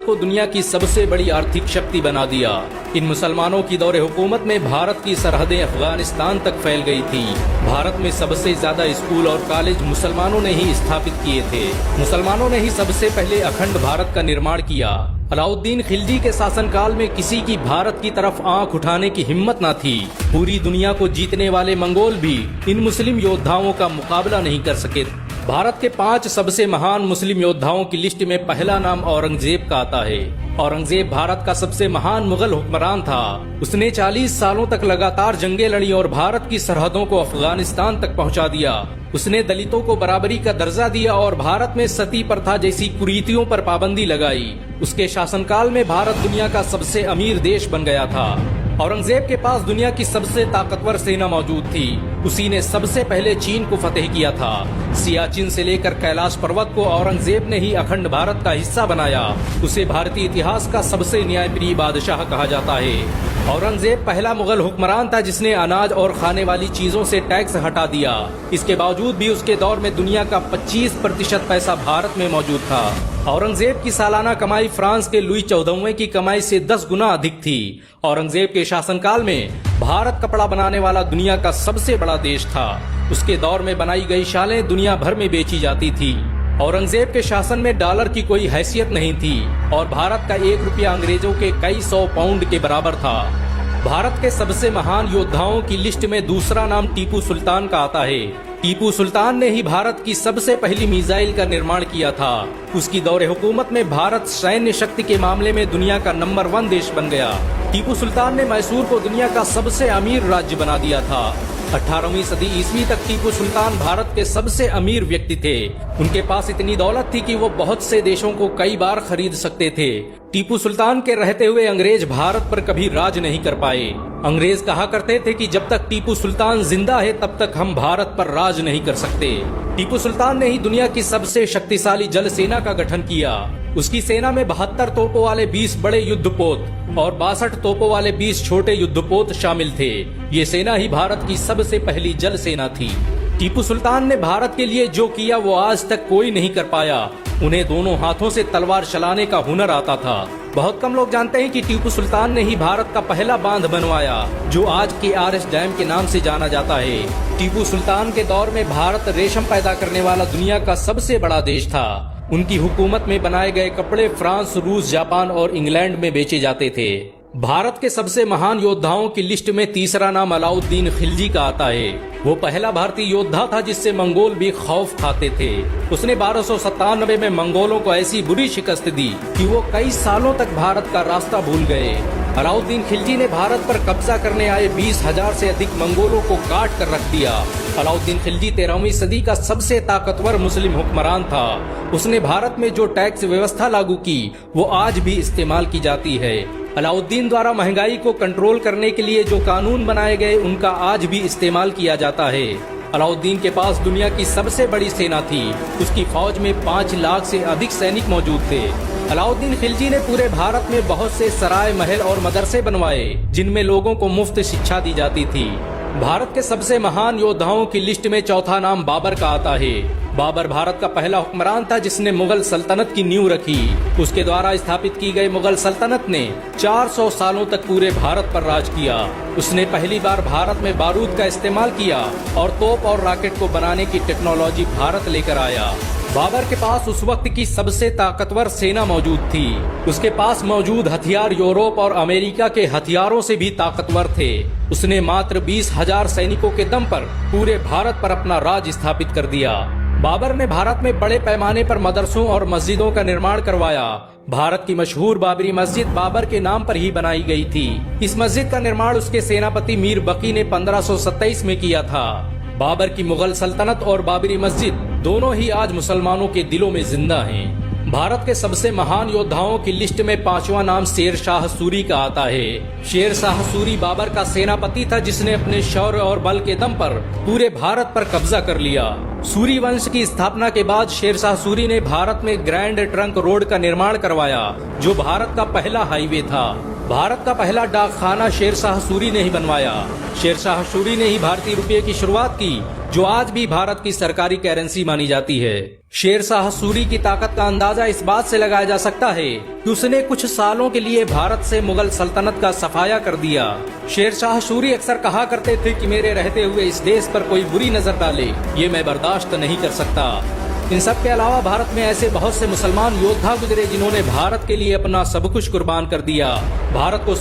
को दुनिया की सबसे बड़ी आर्थिक शक्ति बना दिया। इन मुसलमानों की दौरे हुकूमत में भारत की सरहदें अफगानिस्तान तक फैल गई थी। भारत में सबसे ज्यादा स्कूल और कॉलेज मुसलमानों ने ही स्थापित किए थे। मुसलमानों ने ही सबसे पहले अखंड भारत का निर्माण किया। अलाउद्दीन खिलजी के शासनकाल में किसी की भारत की तरफ आंख उठाने की हिम्मत न थी। पूरी दुनिया को जीतने वाले मंगोल भी इन मुस्लिम योद्धाओं का मुकाबला नहीं कर सके। भारत के 5 सबसे महान मुस्लिम योद्धाओं की लिस्ट में पहला नाम औरंगजेब का आता है। औरंगजेब भारत का सबसे महान मुगल हुक्मरान था। उसने 40 सालों तक लगातार जंगें लड़ी और भारत की सरहदों को अफगानिस्तान तक पहुंचा दिया। उसने दलितों को बराबरी का दर्जा दिया और भारत में सती प्रथा जैसी कुरीतियों पर पाबंदी लगाई। उसके शासनकाल में भारत दुनिया का सबसे अमीर देश बन गया था। औरंगजेब के पास दुनिया की सबसे ताकतवर सेना मौजूद थी। उसी ने सबसे पहले चीन को फतेह किया था। सियाचिन से लेकर कैलाश पर्वत को औरंगजेब ने ही अखंड भारत का हिस्सा बनाया। उसे भारतीय इतिहास का सबसे न्यायप्रिय बादशाह कहा जाता है। औरंगजेब पहला मुगल हुक्मरान था जिसने अनाज और खाने वाली चीजों से टैक्स हटा दिया। इसके बावजूद भी उसके दौर में दुनिया का 25% पैसा भारत में मौजूद था। औरंगजेब की सालाना कमाई फ्रांस के लुई 14वें की कमाई से 10 गुना अधिक थी। औरंगजेब के शासनकाल में भारत कपड़ा बनाने वाला दुनिया का सबसे बड़ा देश था। उसके दौर में बनाई गई शालें दुनिया भर में बेची जाती थी। औरंगजेब के शासन में डॉलर की कोई हैसियत नहीं थी और भारत का 1 रुपया अंग्रेजों के कई 100 पाउंड के बराबर था। भारत के सबसे महान योद्धाओं की लिस्ट में दूसरा नाम टीपू सुल्तान का आता है। टीपू सुल्तान ने ही भारत की सबसे पहली मिसाइल का निर्माण किया था। उसकी दौरे हुकूमत में भारत सैन्य शक्ति के मामले में दुनिया का नंबर 1 देश बन गया। टीपू सुल्तान ने मैसूर को दुनिया का सबसे अमीर राज्य बना दिया था। 18वीं सदी ईस्वी तक टीपू सुल्तान भारत के सबसे अमीर व्यक्ति थे। उनके पास इतनी दौलत थी कि वो बहुत से देशों को कई बार खरीद सकते थे। टीपू सुल्तान के रहते हुए अंग्रेज भारत पर कभी राज नहीं कर पाए। अंग्रेज कहा करते थे कि जब तक टीपू सुल्तान जिंदा है तब तक हम भारत पर राज नहीं कर सकते। टीपू सुल्तान ने ही दुनिया की सबसे शक्तिशाली जल सेना का गठन किया। उसकी सेना में 72 तोपों वाले 20 बड़े युद्धपोत और 62 तोपों वाले 20 छोटे युद्धपोत शामिल थे। ये सेना ही भारत की सबसे पहली जल सेना थी। टीपू सुल्तान ने भारत के लिए जो किया वो आज तक कोई नहीं कर पाया। उन्हें दोनों हाथों से तलवार चलाने का हुनर आता था। बहुत कम लोग जानते हैं कि टीपू सुल्तान ने ही भारत का पहला बांध बनवाया जो आज के KRS डैम के नाम से जाना जाता है। टीपू सुल्तान के दौर में भारत रेशम पैदा करने वाला दुनिया का सबसे बड़ा देश था। उनकी हुकूमत में बनाए गए कपड़े फ्रांस, रूस, जापान और इंग्लैंड में बेचे जाते थे। भारत के सबसे महान योद्धाओं की लिस्ट में तीसरा नाम अलाउद्दीन खिलजी का आता है। वो पहला भारतीय योद्धा था जिससे मंगोल भी खौफ खाते थे। उसने 1297 में मंगोलों को ऐसी बुरी शिकस्त दी कि वो कई सालों तक भारत का रास्ता भूल गए। अलाउद्दीन खिलजी ने भारत पर कब्जा करने आए 20,000 से अधिक मंगोलों को काट कर रख दिया। अलाउद्दीन खिलजी 13वीं सदी का सबसे ताकतवर मुस्लिम हुक्मरान था। उसने भारत में जो टैक्स व्यवस्था लागू की वो आज भी इस्तेमाल की जाती है। अलाउद्दीन द्वारा महंगाई को कंट्रोल करने के लिए जो कानून बनाए गए उनका आज भी इस्तेमाल किया जाता है। अलाउद्दीन के पास दुनिया की सबसे बड़ी सेना थी। उसकी फौज में 5 लाख से अधिक सैनिक मौजूद थे। अलाउद्दीन खिलजी ने पूरे भारत में बहुत से सराय, महल और मदरसे बनवाए जिनमें लोगों को मुफ्त शिक्षा दी जाती थी। भारत के सबसे महान योद्धाओं की लिस्ट में चौथा नाम बाबर का आता है। बाबर भारत का पहला हुक्मरान था जिसने मुगल सल्तनत की नींव रखी। उसके द्वारा स्थापित की गई मुगल सल्तनत ने 400 सालों तक पूरे भारत पर राज किया। उसने पहली बार भारत में बारूद का इस्तेमाल किया और तोप और रॉकेट को बनाने की टेक्नोलॉजी भारत लेकर आया। बाबर के पास उस वक्त की सबसे ताकतवर सेना मौजूद थी। उसके पास मौजूद हथियार यूरोप और अमेरिका के हथियारों से भी ताकतवर थे। उसने मात्र 20,000 सैनिकों के दम पर पूरे भारत पर अपना राज स्थापित कर दिया। बाबर ने भारत में बड़े पैमाने पर मदरसों और मस्जिदों का निर्माण करवाया। भारत की मशहूर बाबरी मस्जिद बाबर के नाम पर ही बनाई गई थी। इस मस्जिद का निर्माण उसके सेनापति मीर बकी ने 1527 में किया था। बाबर की मुगल सल्तनत और बाबरी मस्जिद दोनों ही आज मुसलमानों के दिलों में जिंदा हैं। भारत के सबसे महान योद्धाओं की लिस्ट में 5वां नाम शेर शाह सूरी का आता है। शेर शाह सूरी बाबर का सेनापति था जिसने अपने शौर्य और बल के दम पर पूरे भारत पर कब्जा कर लिया। सूरी वंश की स्थापना के बाद शेर शाह सूरी ने भारत में ग्रैंड ट्रंक रोड का निर्माण करवाया जो भारत का पहला हाईवे था। भारत का पहला डाक खाना शेरशाह सूरी ने ही बनवाया। शेरशाह सूरी ने ही भारतीय रुपये की शुरुआत की, जो आज भी भारत की सरकारी करेंसी मानी जाती है। शेरशाह सूरी की ताकत का अंदाजा इस बात से लगाया जा सकता है कि उसने कुछ सालों के लिए भारत से मुगल सल्तनत का सफाया कर दिया। शेरशाह सूरी अक्सर कहा करते थे कि मेरे रहते हुए इस देश पर कोई बुरी नजर डाले, ये मैं बर्दाश्त नहीं कर सकता। इन सब के अलावा भारत में ऐसे बहुत से मुसलमान योद्धा गुजरे जिन्होंने भारत के लिए अपना सब कुछ कुर्बान कर दिया। भारत को